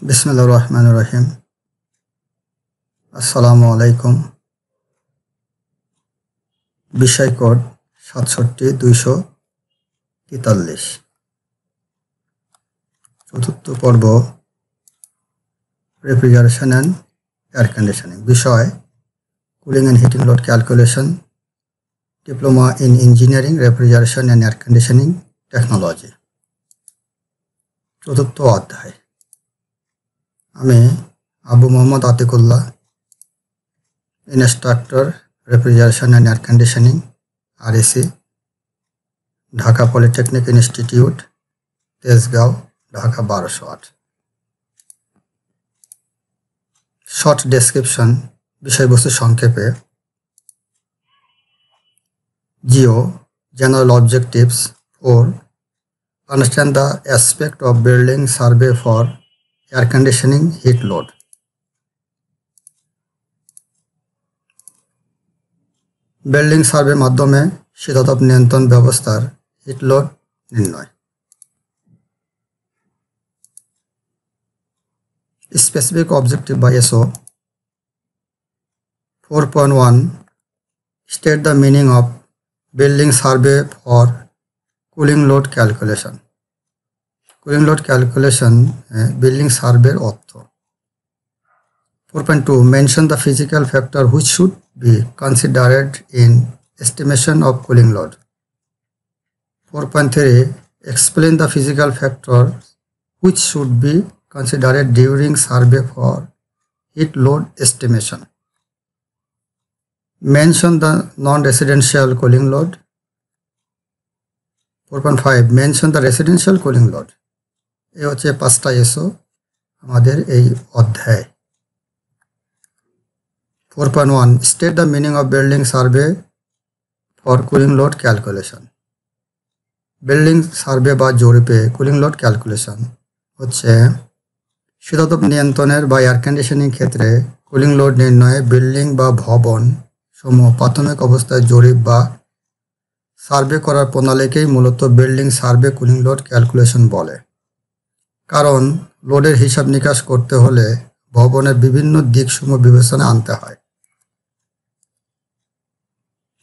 बिस्मिल्लाहिर रहमानिर रहीम। अस्सलामु आलैकुम। विषय कोड 67-243। चतुर्थ पर्व रेफ्रिजारेशन एंड एयर कंडीशनिंग। विषय cooling and heating load calculation, diploma in engineering refrigeration and air conditioning technology. चतुर्थ अध्याय। আমি Abu Mohammad Atikullah, instructor refrigeration and air conditioning RAC, Dhaka polytechnic institute, Tejgaon, Dhaka 1208। Short description, বিষয়বস্তু সংক্ষেপে। G O general objectives 4. Understand the aspect of building survey for air conditioning heat load. Building survey মাধ্যমে শীতাতপ নিয়ন্ত্রণ ব্যবস্থার hit load নির্ণয়। স্পেসিফিক অবজেক্টিভ বা SO 4.1 State the meaning of building survey for cooling load calculation. Cooling load calculation building সার্ভের অর্থ। 4.2 mention the physical factor which should be considered in estimation of cooling load. 4.3 explain the physical factor which should be considered during survey for heat load estimation. Mention the non residential cooling load. 4.5 mention the residential cooling load. এই হচ্ছে 5টা SO আমাদের এই অধ্যায়। 4.1 state the meaning of building survey for cooling load calculation. Building survey বা জরিপে cooling load calculation হচ্ছে শীতাতপ নিয়ন্ত্রণের বা এয়ার কন্ডিশনিং ক্ষেত্রে কুলিং লোড নির্ণয়ে বিল্ডিং বা ভবন সমূহ প্রাথমিক অবস্থায় জরিপ বা সার্ভে করার প্রণালীকেই মূলত building survey cooling load calculation বলে। কারণ লোডের হিসাব নিকাশ করতে হলে ভবনের বিভিন্ন দিকসমূহ বিবেচনায় আনতে হয়।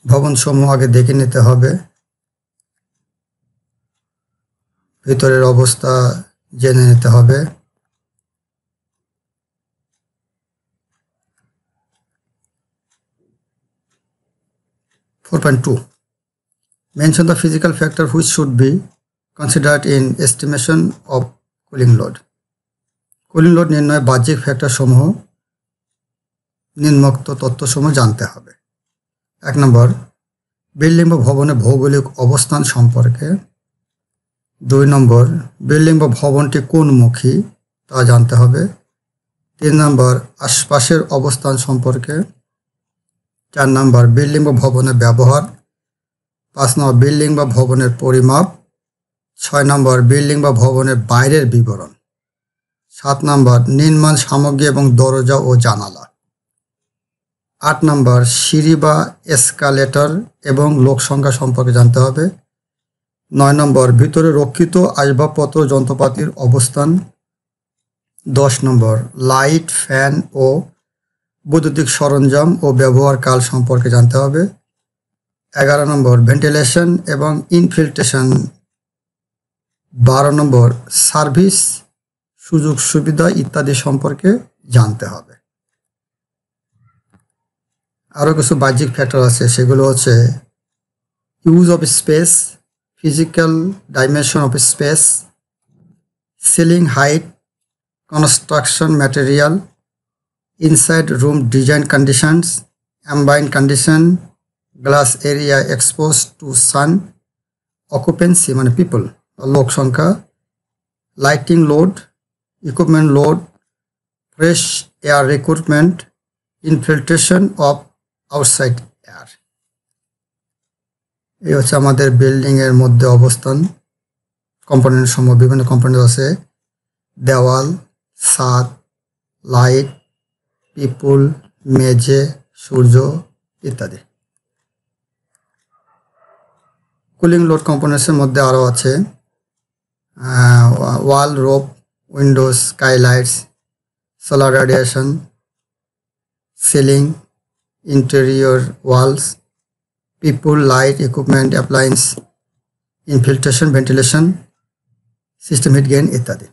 ভবনসমূহ আগে দেখে নিতে হবে, ভিতরের অবস্থা জেনে নিতে হবে, Mention the physical factor which should be considered in estimation of cooling load. Cooling load নির্ণয়ে বাহ্যিক ফ্যাক্টর সমূহ নিম্নোক্ত তথ্যসমূহ জানতে হবে। 1 নম্বর বিল্ডিং বা ভবনের ভৌগোলিক অবস্থান সম্পর্কে। 2 নম্বর বিল্ডিং বা ভবনটি কোনমুখী তা জানতে হবে। 3 নম্বর আশপাশের অবস্থান সম্পর্কে। 4 নম্বর বিল্ডিং বা ভবনের ব্যবহার। 5 নম্বর বিল্ডিং বা ভবনের পরিমাপ। 6 নম্বর বিল্ডিং বা ভবনের বাইরের বিবরণ। 7 নম্বর নির্মাণ সামগ্রী এবং দরজা ও জানালা। 8 নম্বর সিঁড়ি বা এসকালেটর এবং লোক সংখ্যা সম্পর্কে জানতে হবে। 9 নম্বর ভিতরে রক্ষিত আসবাবপত্র যন্ত্রপাতির অবস্থান। 10 নম্বর লাইট, ফ্যান ও বৈদ্যুতিক সরঞ্জাম ও ব্যবহার কাল সম্পর্কে জানতে হবে। 11 নম্বর ভেন্টিলেশন এবং ইনফিল্ট্রেশন। 12 নম্বর সার্ভিস, সুযোগ সুবিধা ইত্যাদি সম্পর্কে জানতে হবে। আরও কিছু বাহ্যিক ফ্যাক্টর আছে, সেগুলো হচ্ছে use of space, physical dimension of space, ceiling height, construction material, inside room design conditions, ambient condition, glass area expose to sun, occupancy মানে পিপল লোক সংখ্যা, lighting load, equipment load, fresh air recruitment, infiltration of outside air. এই হচ্ছে আমাদের বিল্ডিংয়ের মধ্যে অবস্থান। Component সমূহ বিভিন্ন কম্পোনেন্ট আছে, দেওয়াল, ছাদ, লাইট, পিপুল, মেঝে, সূর্য ইত্যাদি। কুলিং লোড কম্পোনেন্টসের মধ্যে আরও আছে ওয়াল, rope, windows, skylights, solar radiation, ceiling, interior walls, people, light, equipment, appliance, infiltration, ventilation, system heat gain ইত্যাদি।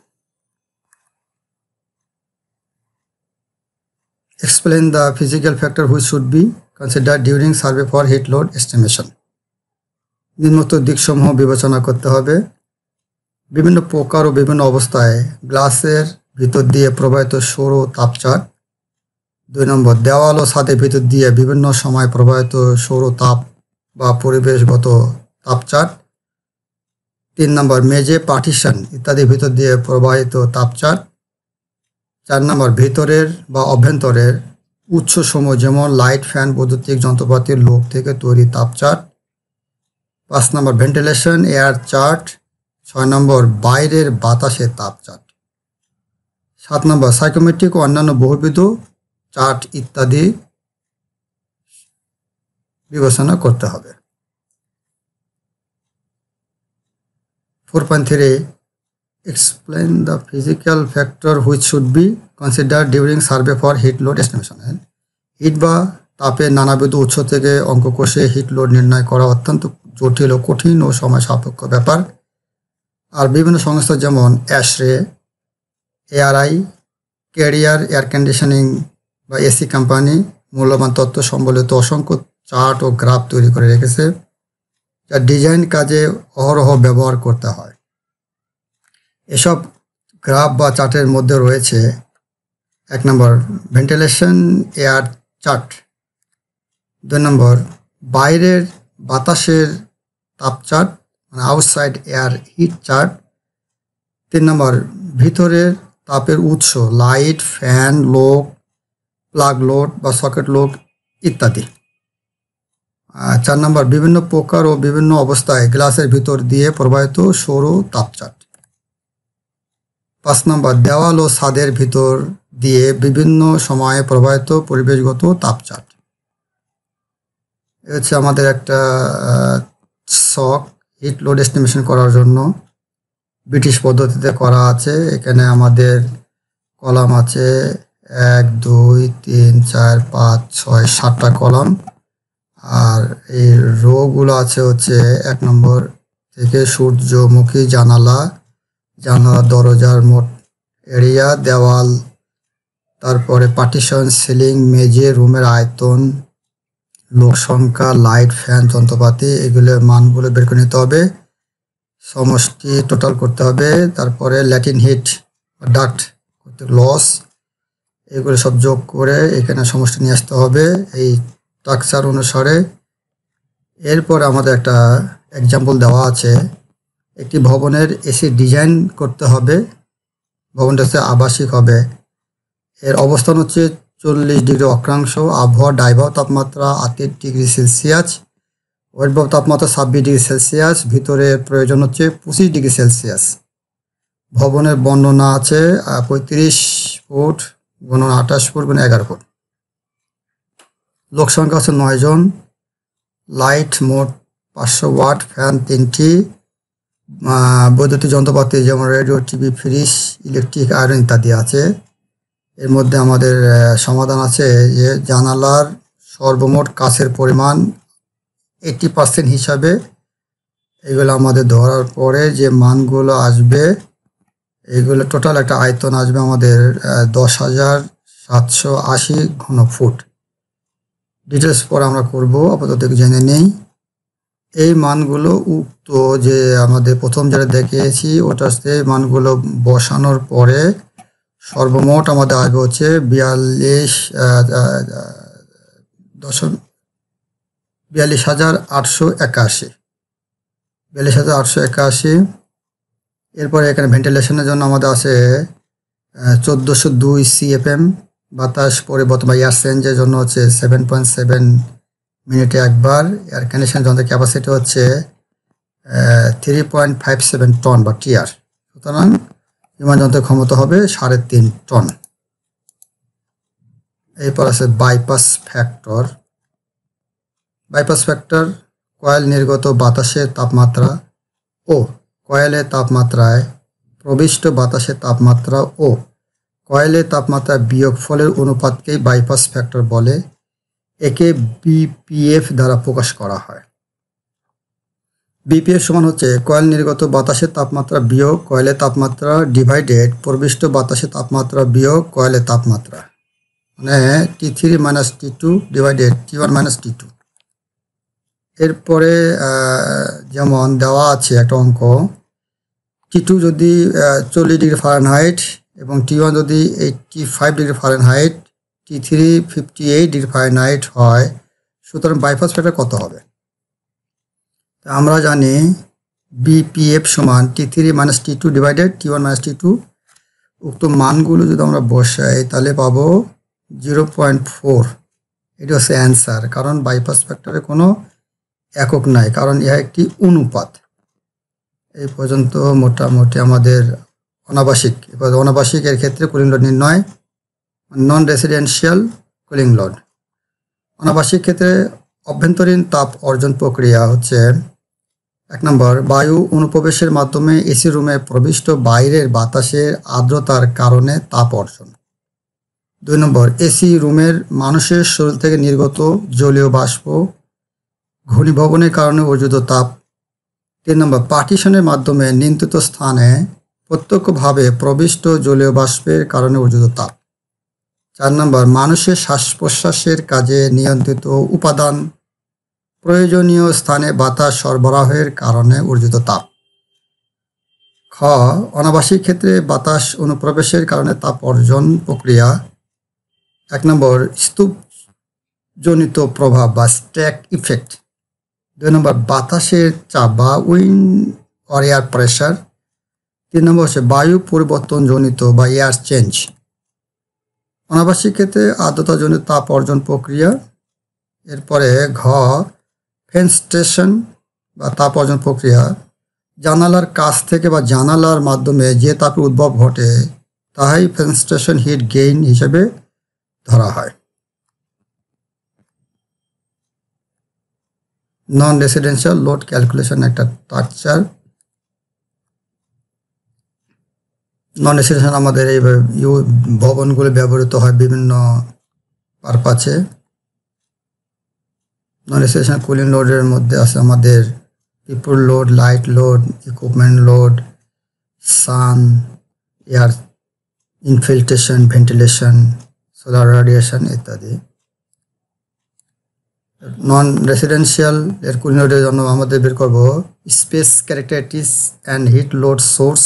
Explain the physical factor which should be considered during survey for heat load estimation. নিম্নোক্ত দিকসমূহ বিবেচনা করতে হবে। বিভিন্ন প্রকার ও বিভিন্ন অবস্থায় গ্লাসের ভিতর দিয়ে প্রবাহিত সৌর তাপচাপ। 2 নম্বর, দেওয়াল ও ছাদের ভিতর দিয়ে বিভিন্ন সময় প্রবাহিত সৌর তাপ বা পরিবেশগত তাপচাপ। 3 নম্বর, মেঝে, পার্টিশন ইত্যাদির ভিতর দিয়ে প্রবাহিত তাপচাপ। 4 নম্বর, ভিতরের বা অভ্যন্তরের উৎসসমূহ যেমন লাইট, ফ্যান, বৈদ্যুতিক যন্ত্রপাতির লোক থেকে তৈরি তাপচাপ। 5 নম্বর, ভেন্টিলেশন, এয়ার চার্ট। 6 নম্বর, বাইরের বাতাসের তাপচাপ। 7 নম্বর, সাইকোমেট্রিক ও অন্যান্য বহুবিধ চার্ট ইত্যাদি বিবেচনা করতে হবে। 4.3 Explain the physical factor which should be considered during survey for heat load estimation. Heat বা তাপের নানাবিধ উৎস থেকে অঙ্ক কষে হিট লোড নির্ণয় করা অত্যন্ত জটিল ও কঠিন ও সময় সাপেক্ষ ব্যাপার। আর বিভিন্ন সংস্থা যেমন অ্যাশরে, এআরআই, ক্যারিয়ার এয়ার কন্ডিশনিং বা এসি কোম্পানি মূল্যবান তথ্য সম্বলিত অসংখ্য চার্ট ও গ্রাফ তৈরি করে রেখেছে, যা ডিজাইন কাজে অহরহ ব্যবহার করতে হয়। এসব গ্রাফ বা চার্টের মধ্যে রয়েছে 1 নম্বর, ভেন্টিলেশন এয়ার চার্ট। 2 নম্বর, বাইরের বাতাসের তাপ চার্ট মানে আউটসাইড এয়ার হিট চার্ট। 3 নম্বর, ভিতরের তাপের উৎস light, fan, load, plug load বা সকেট লোড ইত্যাদি। 4 নম্বর, বিভিন্ন প্রকার ও বিভিন্ন অবস্থায় গ্লাসের ভিতর দিয়ে প্রবাহিত সৌর তাপচাপ। 5 নম্বর, দেওয়াল ও ছাদের ভিতর দিয়ে বিভিন্ন সময়ে প্রবাহিত পরিবেশগত তাপচাপ। এ হচ্ছে আমাদের একটা শক হিট লোড এস্টিমেশন করার জন্য ব্রিটিশ পদ্ধতিতে করা আছে। এখানে আমাদের কলাম আছে 1, 2, 3, 4, 5, 6, 7টা কলাম। আর এই রোগুলো আছে হচ্ছে 1 নম্বর থেকে সূর্যমুখী জানালা, দরজার মোট এরিয়া, দেওয়াল, তারপরে পার্টিশন, সিলিং, মেঝে, রুমের আয়তন, লোক সংখ্যা, লাইট, ফ্যান, যন্ত্রপাতি, এগুলোর মানগুলো বের করে নিতে হবে, সমষ্টি টোটাল করতে হবে। তারপরে ল্যাটিন হিট ডাক্ট লস, এগুলো সব যোগ করে এখানে সমষ্টি নিয়ে আসতে হবে এই স্ট্রাকচার অনুসারে। এরপর আমাদের একটা এক্সাম্পল দেওয়া আছে। একটি ভবনের এসি ডিজাইন করতে হবে। ভবনটা হচ্ছে আবাসিক হবে। এর অবস্থান হচ্ছে 40 ডিগ্রি অক্ষাংশ, আবহাওয়া ডাইভার তাপমাত্রা 38 ডিগ্রি সেলসিয়াস, বহির্ভাব তাপমাত্রা 26 ডিগ্রি সেলসিয়াস, ভিতরে প্রয়োজন হচ্ছে 25 ডিগ্রি সেলসিয়াস। ভবনের বর্ণনা আছে 35 ফুট গুণ 28 ফুট গুণ 11 ফুট। লোক সংখ্যা হচ্ছে 9 জন। লাইট মোট 500 ওয়াট, ফ্যান 3টি, বৈদ্যুতিক যন্ত্রপাতি যেমন radio, TV, fridge, electric iron ইত্যাদি আছে। এর মধ্যে আমাদের সমাধান আছে যে জানালার সর্বমোট কাচের পরিমাণ 80% হিসাবে এগুলো আমাদের ধরার পরে যে মানগুলো আসবে এগুলো টোটাল একটা আয়তন আসবে আমাদের 10,780 ঘন ফুট। ডিটেলস পরে আমরা করব, আপাতত জেনে নেই। এই মানগুলো উক্ত যে আমাদের প্রথম যেটা দেখিয়েছি ওটাতে মানগুলো বসানোর পরে সর্বমোট আমাদের আসবে হচ্ছে 42,881। 42,881। এরপরে এখানে ভেন্টিলেশনের জন্য আমাদের আছে 1402 CFM, বাতাস পরিবর্তন বা এয়ার চেঞ্জের জন্য হচ্ছে 7.7 মিনিটে একবার। এয়ার কন্ডিশন যন্ত্রের ক্যাপাসিটি হচ্ছে 3.57 টন বা টিআর। সুতরাং বিমান যন্ত্রের ক্ষমতা হবে 3.5 টন। এরপর আছে bypass factor. Bypass factor coil নির্গত বাতাসের তাপমাত্রা ও কয়েলের তাপমাত্রায় প্রবিষ্ট বাতাসের তাপমাত্রা ও কয়েলের তাপমাত্রা বিয়োগফলের অনুপাতকেই বাইপাস ফ্যাক্টর বলে। একে বিপিএফ দ্বারা প্রকাশ করা হয়। বিপিএফ সমান হচ্ছে কয়েল নির্গত বাতাসের তাপমাত্রা বিয়োগ কয়েলের তাপমাত্রা ডিভাইডেড প্রবিষ্ট বাতাসের তাপমাত্রা বিয়োগ কয়েলের তাপমাত্রা, মানে T3 minus T2 divided T1 minus T2। এরপরে যেমন দেওয়া আছে একটা অঙ্ক, T2 যদি 40 ডিগ্রি ফারেনহাইট এবং T1 যদি 85 degree Fahrenheit, T3 58 degree Fahrenheit হয়, সুতরাং বাইপাস ফ্যাক্টর কত হবে? আমরা জানি বিপিএফ সমান T3 minus T2 divided T1 minus T2। উক্ত মানগুলো যদি আমরা বসাই তাহলে পাবো 0.4। এটি হচ্ছে অ্যান্সার, কারণ বাইপাস ফ্যাক্টরে কোনো একক নাই, কারণ ইহা একটি অনুপাত। এই পর্যন্ত মোটামুটি আমাদের অনাবাসিক। এবার অনাবাসিকের ক্ষেত্রে কুলিং লোড নির্ণয়, নন রেসিডেন্সিয়াল কুলিং লোড। অনাবাসিক ক্ষেত্রে অভ্যন্তরীণ তাপ অর্জন প্রক্রিয়া হচ্ছে 1 নম্বর বায়ু অনুপ্রবেশের মাধ্যমে এসি রুমে প্রবিষ্ট বাইরের বাতাসের আর্দ্রতার কারণে তাপ অর্জন। 2 নম্বর এসি রুমের মানুষের শরীর থেকে নির্গত জলীয় বাষ্প ঘনীভবনের কারণে অর্জিত তাপ। 3 নম্বর পার্টিশনের মাধ্যমে নিয়ন্ত্রিত স্থানে প্রত্যক্ষভাবে প্রবিষ্ট জলীয় বাষ্পের কারণে অর্জিত তাপ। 4 নম্বর মানুষের শ্বাস প্রশ্বাসের কাজে নিয়ন্ত্রিত উপাদান প্রয়োজনীয় স্থানে বাতাস সরবরাহের কারণে অর্জিত তাপ। খ অনাবাসিক ক্ষেত্রে বাতাস অনুপ্রবেশের কারণে তাপ অর্জন প্রক্রিয়া। 1 নম্বর স্তূপজনিত প্রভাব বা স্ট্যাক ইফেক্ট। 2 নম্বর বাতাসের চাপ বা উইন্ড অর এয়ার প্রেশার। 3 নম্বর হচ্ছে বায়ু পরিবর্তনজনিত বা এয়ার চেঞ্জ। অনাবাসিক ক্ষেত্রে আর্দ্রতাজনিত তাপ অর্জন প্রক্রিয়া। এরপরে ঘ ফেনস্টেশন বা তাপ অর্জন প্রক্রিয়া। জানালার কাছ থেকে বা জানালার মাধ্যমে যে তাপের উদ্ভব ঘটে তাহাই ফেনস্টেশন হিট গেইন হিসেবে ধরা হয়। নন রেসিডেন্সিয়াল লোড ক্যালকুলেশন একটা স্ট্রাকচার। নন রেসিডেন্সিয়াল আমাদের এই ভবনগুলো ব্যবহৃত হয় বিভিন্ন পারপাসে। নন রেসিডেন্সিয়াল কুলিং লোডের মধ্যে আছে আমাদের people load, light load, equipment load, sun, air infiltration, ventilation, solar radiation ইত্যাদি। নন রেসিডেন্সিয়াল এর কুলিং লোডের জন্য আমাদের বের করব space characteristics and heat load source,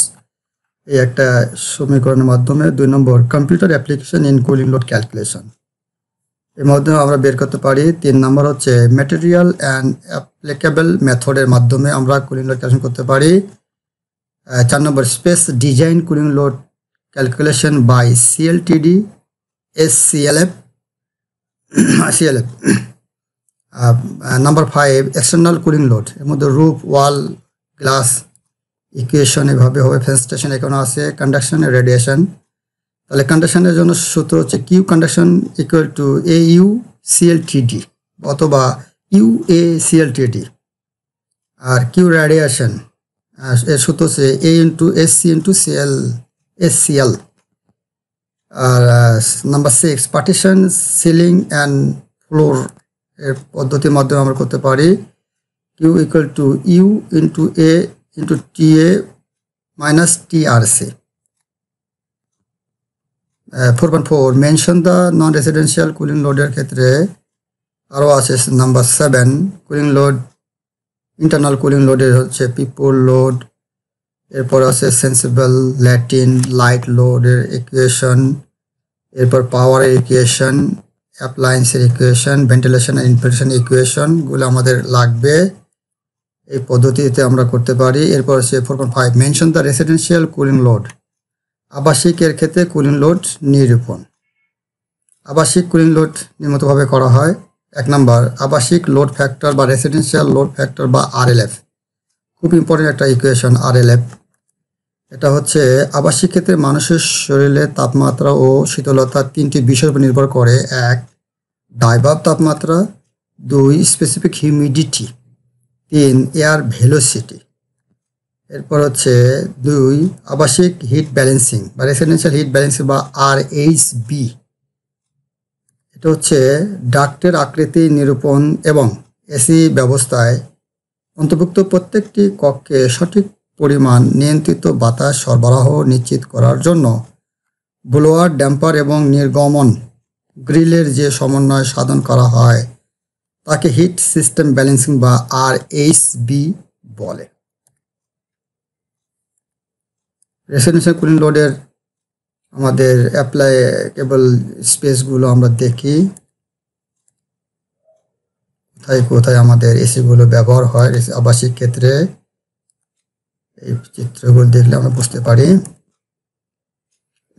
এই একটা সমীকরণের মাধ্যমে। 2 নম্বর computer application in cooling load calculation, এর মাধ্যমে আমরা বের করতে পারি। 3 নম্বর হচ্ছে ম্যাটেরিয়াল অ্যান্ড অ্যাপ্লিকেবল মেথডের মাধ্যমে আমরা কুলিং লোড ক্যালকুলেশন করতে পারি। 4 number space design cooling load calculation by CLTD SCLF। Number 5 external cooling load, এর মধ্যে রুফ, ওয়াল, গ্লাস ইকুয়েশন এভাবে হবে। ফেনস্টেশন এখানে আছে, কন্ডাকশন, রেডিয়েশন। তাহলে কন্ডাকশনের জন্য সূত্র হচ্ছে Q conduction equal to AU CLTD অথবা UA CLTD। আর কিউ রেডিয়েশন এর সূত্র হচ্ছে A into SC into SCL। আর number 6 partition, ceiling and floor এর পদ্ধতির মাধ্যমে আমরা করতে পারি Q equal to U into A into TA minus TRC। 4.4 mention the non residential cooling লোডের ক্ষেত্রে আরও আছে। Number 7 cooling load, internal cooling লোডের হচ্ছে পিপল লোড, এরপর আছে সেন্সিবল, ল্যাটিন, লাইট লোডের ইকুয়েশন, এরপর পাওয়ারের ইকুয়েশন, অ্যাপ্লায়েন্সের ইকুয়েশন, ভেন্টিলেশন অ্যান্ড ইনফিল্ট্রেশন ইকুয়েশনগুলো আমাদের লাগবে। এই পদ্ধতিতে আমরা করতে পারি। এরপর হচ্ছে 4.5 mention the residential cooling load, আবাসিকের ক্ষেত্রে কুলিং লোড নিরূপণ। আবাসিক কুলিং লোড নিয়মিতভাবে করা হয়। 1 নম্বর আবাসিক লোড ফ্যাক্টর বা রেসিডেন্সিয়াল লোড ফ্যাক্টর বা RLF, খুব ইম্পর্টেন্ট একটা ইকুয়েশন RLF। এটা হচ্ছে আবাসিক ক্ষেত্রে মানুষের শরীরে তাপমাত্রা ও শীতলতা 3টি বিষয়ের উপর নির্ভর করে। 1 ডাইভাব তাপমাত্রা, 2 স্পেসিফিক হিউমিডিটি, 3 এয়ার ভেলোসিটি। এরপর হচ্ছে 2 আবাসিক হিট ব্যালেন্সিং বা রেসিডেন্সিয়াল হিট ব্যালেন্সিং বা RHB। এটা হচ্ছে ডাক্টের আকৃতি নিরূপণ এবং এসি ব্যবস্থায় অন্তর্ভুক্ত প্রত্যেকটি কক্ষে সঠিক পরিমাণ নিয়ন্ত্রিত বাতাস সরবরাহ নিশ্চিত করার জন্য ব্লোয়ার, ড্যাম্পার এবং নির্গমন গ্রিলের যে সমন্বয় সাধন করা হয় তাকে হিট সিস্টেম ব্যালেন্সিং বা RHB বলে। রেসিডেন্সিয়াল কুলিং লোডের আমাদের অ্যাপ্লাইকেবল স্পেসগুলো আমরা দেখি, কোথায় কোথায় আমাদের এসিগুলো ব্যবহার হয় আবাসিক ক্ষেত্রে। এই চিত্রগুলো দেখলে আমরা বুঝতে পারি।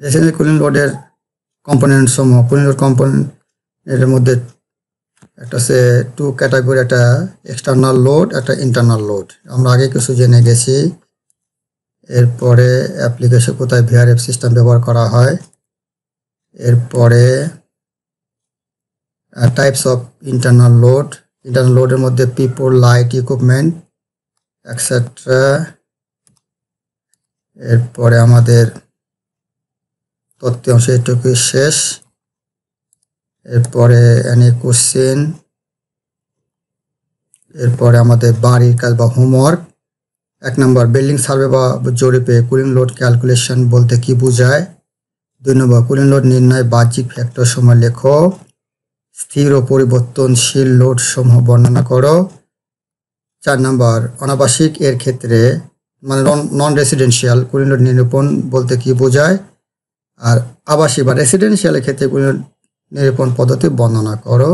রেসিডেন্সিয়াল কুলিং লোডের কম্পোনেন্ট সমূহ, কুলিং লোড কম্পোনেন্টের মধ্যে একটা হচ্ছে 2 ক্যাটাগরি, একটা এক্সটার্নাল লোড, একটা ইন্টারনাল লোড। আমরা আগে কিছু জেনে গেছি। এরপরে অ্যাপ্লিকেশন কোথায় VRF সিস্টেম ব্যবহার করা হয়। এরপরে types of internal load. Internal লোডের মধ্যে পিপল, লাইট, ইকুইপমেন্ট এক্সেট্রা। এরপরে আমাদের তথ্যাংশ এটুকু শেষ। এরপরে এনি কোশ্চেন। এরপরে আমাদের বাড়ির কাজ বা হোমওয়ার্ক। 1 নম্বর বিল্ডিং সার্ভে বা জরিপে কুলিং লোড ক্যালকুলেশন বলতে কি বোঝায়। 2 নম্বর কুলিং লোড নির্ণয় বাহ্যিক ফ্যাক্টর সমূহ লেখো। স্থির ও পরিবর্তনশীল লোড সমূহ বর্ণনা করো। 4 নম্বর অনাবাসিক এর ক্ষেত্রে মানে নন রেসিডেন্সিয়াল কুলিং লোড নিরূপণ বলতে কি বোঝায়। আর আবাসিক বা রেসিডেন্সিয়ালের ক্ষেত্রে কুলিং লোড নিরূপণ পদ্ধতি বর্ণনা করো।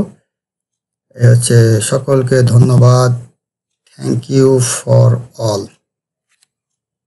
এ হচ্ছে। সকলকে ধন্যবাদ। Thank you for all.